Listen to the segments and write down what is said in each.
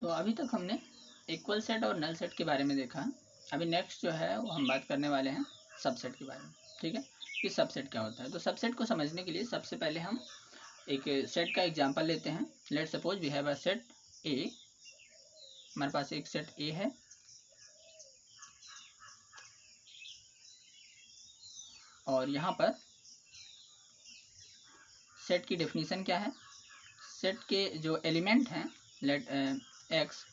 तो अभी तक हमने इक्वल सेट और नल सेट के बारे में देखा। अभी नेक्स्ट जो है वो हम बात करने वाले हैं सबसेट के बारे में। ठीक है, कि सबसेट क्या होता है। तो सबसेट को समझने के लिए सबसे पहले हम एक सेट का एग्जांपल लेते हैं। Let suppose we have a set A. हमारे पास एक सेट ए है और यहाँ पर सेट की डेफिनेशन क्या है। सेट के जो एलिमेंट हैं लेट एक्स,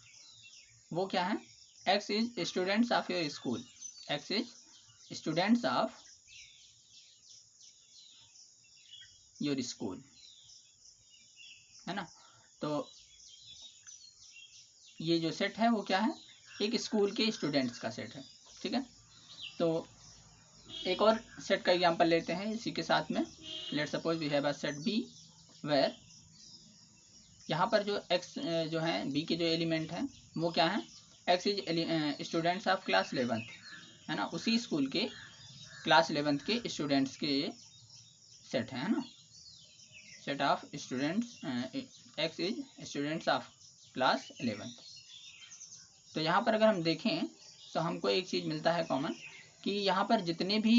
वो क्या है। X is students of your school. X is students of your school, है ना। तो ये जो सेट है वो क्या है, एक स्कूल के स्टूडेंट्स का सेट है। ठीक है, तो एक और सेट का एग्जांपल लेते हैं इसी के साथ में। Let suppose we have a set B where, यहाँ पर जो एक्स जो है बी के जो एलिमेंट हैं वो क्या है। X is students of class 11th, है ना। उसी स्कूल के क्लास 11th के स्टूडेंट्स के सेट है ना। Set of students, x is students of class 11th। तो यहाँ पर अगर हम देखें तो हमको एक चीज़ मिलता है कॉमन, कि यहाँ पर जितने भी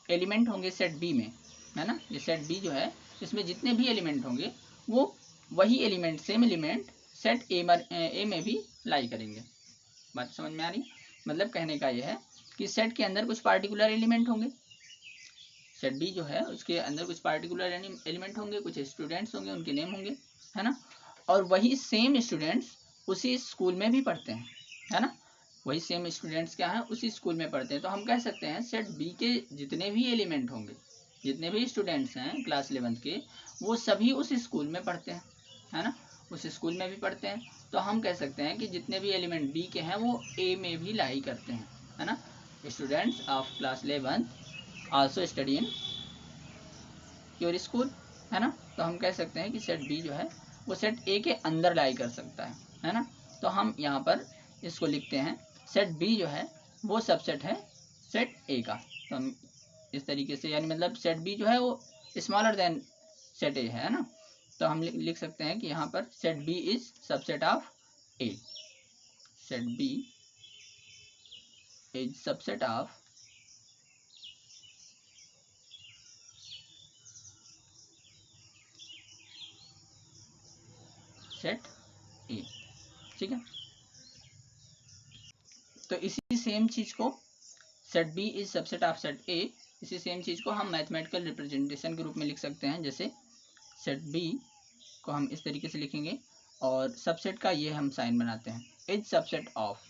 एलिमेंट होंगे सेट बी में, है ना। ये सेट बी जो है इसमें जितने भी एलिमेंट होंगे वो वही एलिमेंट, सेम एलिमेंट सेट ए में भी लाई करेंगे। बात समझ में आ रही। मतलब कहने का यह है कि सेट के अंदर कुछ पार्टिकुलर एलिमेंट होंगे, सेट बी जो है उसके अंदर कुछ पार्टिकुलर एलिमेंट होंगे, कुछ स्टूडेंट्स होंगे, उनके नेम होंगे, है ना। और वही सेम स्टूडेंट्स उसी स्कूल में भी पढ़ते हैं, है ना। वही सेम स्टूडेंट्स क्या हैं, उसी स्कूल में पढ़ते हैं। तो हम कह सकते हैं सेट बी के जितने भी एलिमेंट होंगे, जितने भी स्टूडेंट्स हैं क्लास 11th के, वो सभी उस स्कूल में पढ़ते हैं, है ना। उस स्कूल में भी पढ़ते हैं। तो हम कह सकते हैं कि जितने भी एलिमेंट बी के हैं वो ए में भी लाई करते हैं, है ना। Students of class 11th also study in your school, है ना। तो हम कह सकते हैं कि सेट बी जो है वो सेट ए के अंदर लाई कर सकता है ना। तो हम यहाँ पर इसको लिखते हैं सेट बी जो है वो सबसेट है सेट ए का। तो हम इस तरीके से, यानी मतलब सेट बी जो है वो स्मॉलर देन सेट ए है ना। तो हम लिख सकते हैं कि यहाँ पर set B is subset of A. Set B is subset of set A. ठीक है, तो इसी सेम चीज को set B is subset of set A, इसी सेम चीज को हम मैथमेटिकल रिप्रेजेंटेशन के रूप में लिख सकते हैं। जैसे सेट बी को हम इस तरीके से लिखेंगे और सबसेट का ये हम साइन बनाते हैं इज सबसेट ऑफ।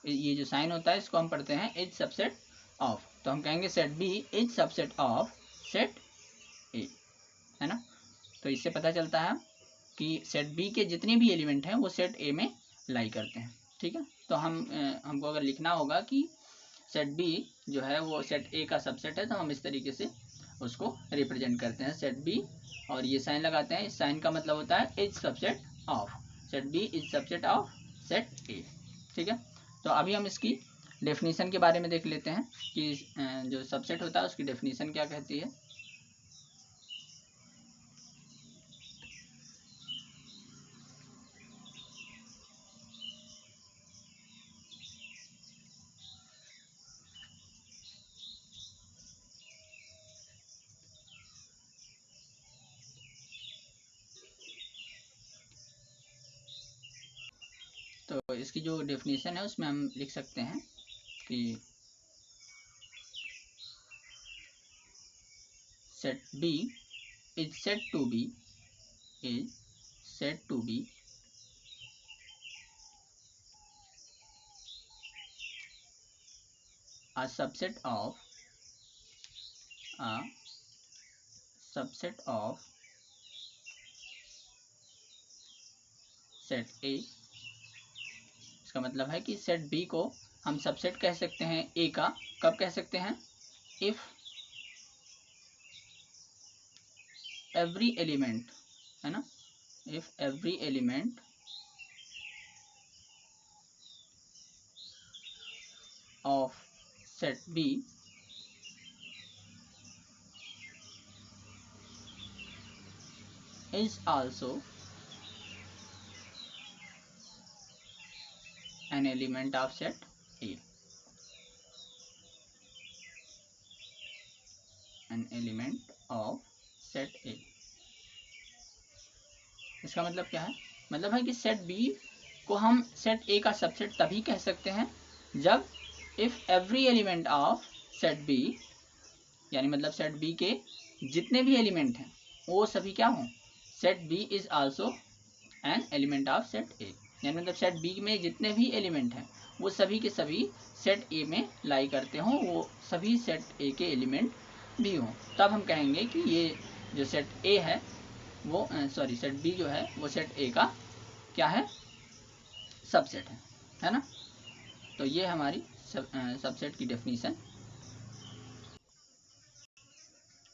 ये जो साइन होता है इसको हम पढ़ते हैं इज सबसेट ऑफ। तो हम कहेंगे set B is subset of set A, है ना। तो इससे पता चलता है कि सेट बी के जितने भी एलिमेंट हैं वो सेट ए में लाई करते हैं। ठीक है, तो हमको अगर लिखना होगा कि सेट बी जो है वो सेट ए का सबसेट है, तो हम इस तरीके से उसको रिप्रेजेंट करते हैं सेट बी, और ये साइन लगाते हैं। इस साइन का मतलब होता है is subset of set B is subset of set A. ठीक है, तो अभी हम इसकी डेफिनेशन के बारे में देख लेते हैं कि जो सबसेट होता है उसकी डेफिनेशन क्या कहती है। तो इसकी जो डेफिनेशन है उसमें हम लिख सकते हैं कि set B is set to be is said to be a a subset of set A। इसका मतलब है कि सेट B को हम सबसेट कह सकते हैं A का। कब कह सकते हैं, इफ एवरी एलिमेंट, है ना, if every element of set B is also N element of set A, N element of set ए। इसका मतलब क्या है? मतलब है कि सेट बी को हम सेट ए का सबसेट तभी कह सकते हैं जब if every element of set B, यानी मतलब सेट बी के जितने भी एलिमेंट हैं वो सभी क्या हों, set B is also an element of set A, यानी मतलब सेट बी में जितने भी एलिमेंट हैं वो सभी के सभी सेट ए में लाई करते हों, वो सभी सेट ए के एलिमेंट भी हों, तब हम कहेंगे कि ये जो सेट ए है वो सेट बी जो है वो सेट ए का क्या है, सबसेट है ना। तो ये हमारी सबसेट की डेफिनेशन।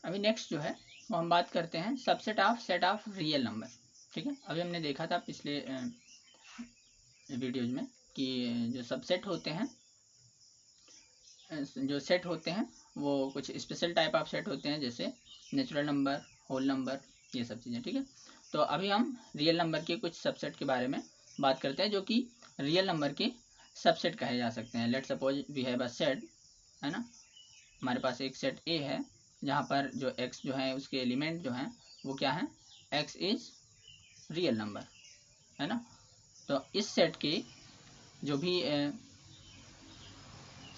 अभी नेक्स्ट जो है वो हम बात करते हैं subset of set of real number. ठीक है, अभी हमने देखा था पिछले वीडियोज में कि जो सबसेट होते हैं, जो सेट होते हैं वो कुछ स्पेशल टाइप ऑफ सेट होते हैं, जैसे नेचुरल नंबर, होल नंबर, ये सब चीज़ें। ठीक है, तो अभी हम रियल नंबर के कुछ सबसेट के बारे में बात करते हैं जो कि रियल नंबर के सबसेट कहे जा सकते हैं। Let suppose we have a set, है ना, हमारे पास एक सेट ए है जहाँ पर जो x जो है उसके एलिमेंट जो हैं वो क्या है, x इज रियल नंबर, है ना। तो इस सेट के जो भी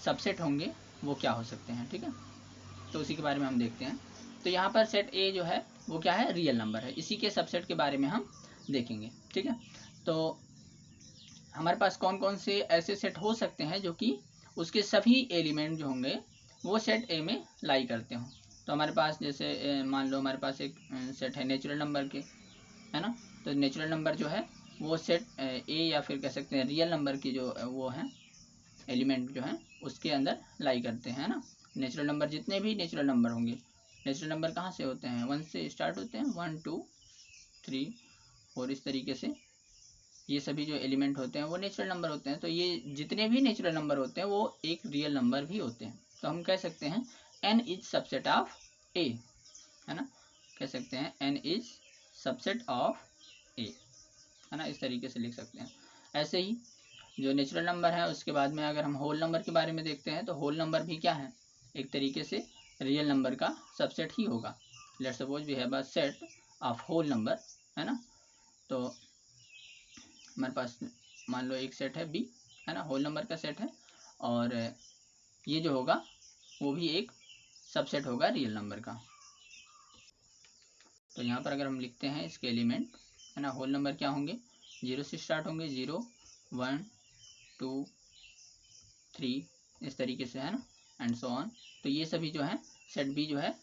सबसेट होंगे वो क्या हो सकते हैं, ठीक है, तो उसी के बारे में हम देखते हैं। तो यहाँ पर सेट ए जो है वो क्या है, रियल नंबर है, इसी के सबसेट के बारे में हम देखेंगे। ठीक है, तो हमारे पास कौन कौन से ऐसे सेट हो सकते हैं जो कि उसके सभी एलिमेंट जो होंगे वो सेट ए में लाई करते हों। तो हमारे पास जैसे मान लो हमारे पास एक सेट है नेचुरल नंबर के, है ना, तो नेचुरल नंबर जो है वो सेट ए या फिर कह सकते हैं रियल नंबर की जो वो हैं एलिमेंट जो हैं उसके अंदर लाई करते हैं, है ना। नेचुरल नंबर जितने भी नेचुरल नंबर होंगे, नेचुरल नंबर कहाँ से होते हैं, 1 से स्टार्ट होते हैं, 1 2 3 और इस तरीके से ये सभी जो एलिमेंट होते हैं वो नेचुरल नंबर होते हैं। तो ये जितने भी नेचुरल नंबर होते हैं वो एक रियल नंबर भी होते हैं। तो हम कह सकते हैं n is subset of A, है ना, कह सकते हैं n is subset of A, है ना, इस तरीके से लिख सकते हैं। ऐसे ही जो नेचुरल नंबर है उसके बाद में अगर हम होल नंबर के बारे में देखते हैं तो होल नंबर भी क्या है, एक तरीके से रियल नंबर का सबसेट ही होगा। Let suppose we have a set of whole number, है ना, तो हमारे पास मान लो एक सेट है बी, है ना, होल नंबर का सेट है, और ये जो होगा वो भी एक सबसेट होगा रियल नंबर का। तो यहाँ पर अगर हम लिखते हैं इसके एलिमेंट, है ना, होल नंबर क्या होंगे, 0 से स्टार्ट होंगे, 0 1 2 3 इस तरीके से, है ना, एंड सो ऑन। तो ये सभी जो है सेट बी जो है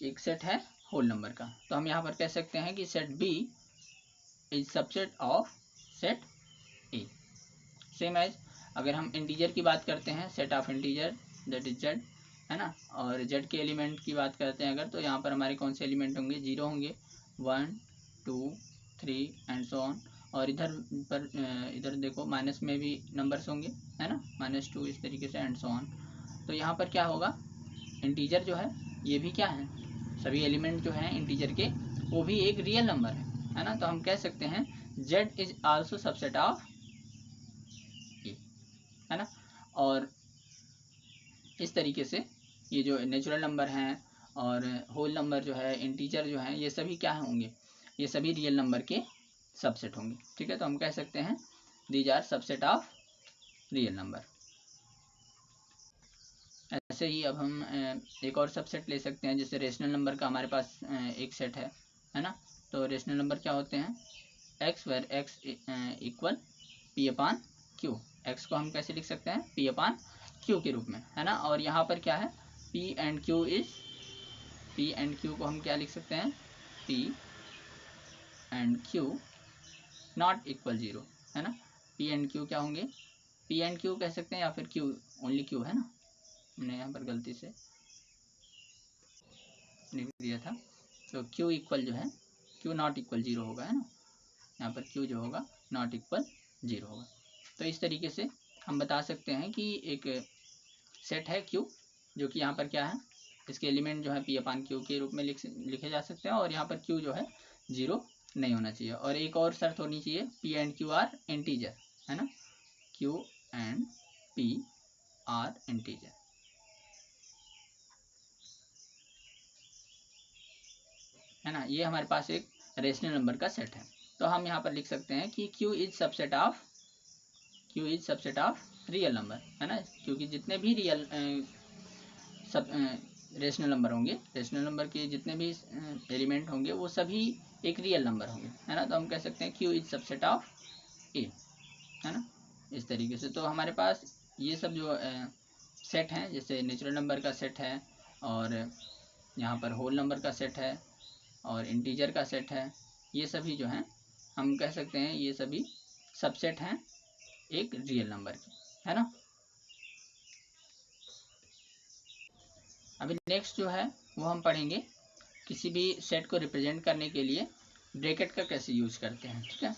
एक सेट है होल नंबर का। तो हम यहाँ पर कह सकते हैं कि set B is subset of set A. Same as अगर हम इंटीजर की बात करते हैं, set of integer that is Z, है ना, और जेड के एलिमेंट की बात करते हैं अगर, तो यहाँ पर हमारे कौन से एलिमेंट होंगे, 0 होंगे, 1 2 3 एंड सो ऑन। और इधर पर इधर देखो माइनस में भी नंबर्स होंगे, है ना, -2 इस तरीके से एंड सो ऑन। तो यहाँ पर क्या होगा, इंटीजर जो है ये भी क्या है, सभी एलिमेंट जो हैं इंटीजर के वो भी एक रियल नंबर है ना। तो हम कह सकते हैं Z is also subset of A, है ना। और इस तरीके से ये जो नेचुरल नंबर हैं और होल नंबर जो है, इंटीजर जो है, ये सभी क्या होंगे, ये सभी रियल नंबर के सबसेट होंगे। ठीक है, तो हम कह सकते हैं these are subset of real number. ऐसे ही अब हम एक और सबसेट ले सकते हैं, जैसे रेशनल नंबर का हमारे पास एक सेट है ना। तो रेशनल नंबर क्या होते हैं, X where X equal P upon Q. X को हम कैसे लिख सकते हैं, पी अपान क्यू के रूप में, है ना। और यहाँ पर क्या है, P and Q is, P and Q को हम क्या लिख सकते हैं, P and Q not equal 0, है ना। पी एंड क्यू क्या होंगे, पी एंड क्यू कह सकते हैं या फिर क्यू ओनली क्यू, है ना, हमने यहाँ पर गलती से लिख दिया था। तो क्यू इक्वल जो है, क्यू नॉट इक्वल 0 होगा, है ना, यहाँ पर क्यू जो होगा नॉट इक्वल 0 होगा। तो इस तरीके से हम बता सकते हैं कि एक सेट है क्यू जो कि यहाँ पर क्या है, इसके एलिमेंट जो है पी अपान क्यू के रूप में लिखे जा सकते हैं, और यहाँ पर क्यू जो है 0 नहीं होना चाहिए। और एक और शर्त होनी चाहिए, P and Q are integer, है ना, Q and P are integer. है ना, ये हमारे पास एक रेशनल नंबर का सेट है। तो हम यहाँ पर लिख सकते हैं कि Q is subset of real number, है ना, क्योंकि जितने भी रियल सब रेशनल नंबर होंगे, रेशनल नंबर के जितने भी एलिमेंट होंगे वो सभी एक रियल नंबर होंगे, है ना। तो हम कह सकते हैं Q is subset of A, है ना, इस तरीके से। तो हमारे पास ये सब जो सेट हैं, जैसे नेचुरल नंबर का सेट है, और यहाँ पर होल नंबर का सेट है, और इंटीजर का सेट है, ये सभी जो हैं हम कह सकते हैं ये सभी सबसेट हैं एक रियल नंबर की, है ना। अभी नेक्स्ट जो है वो हम पढ़ेंगे किसी भी सेट को रिप्रेजेंट करने के लिए ब्रैकेट का कैसे यूज करते हैं, ठीक है।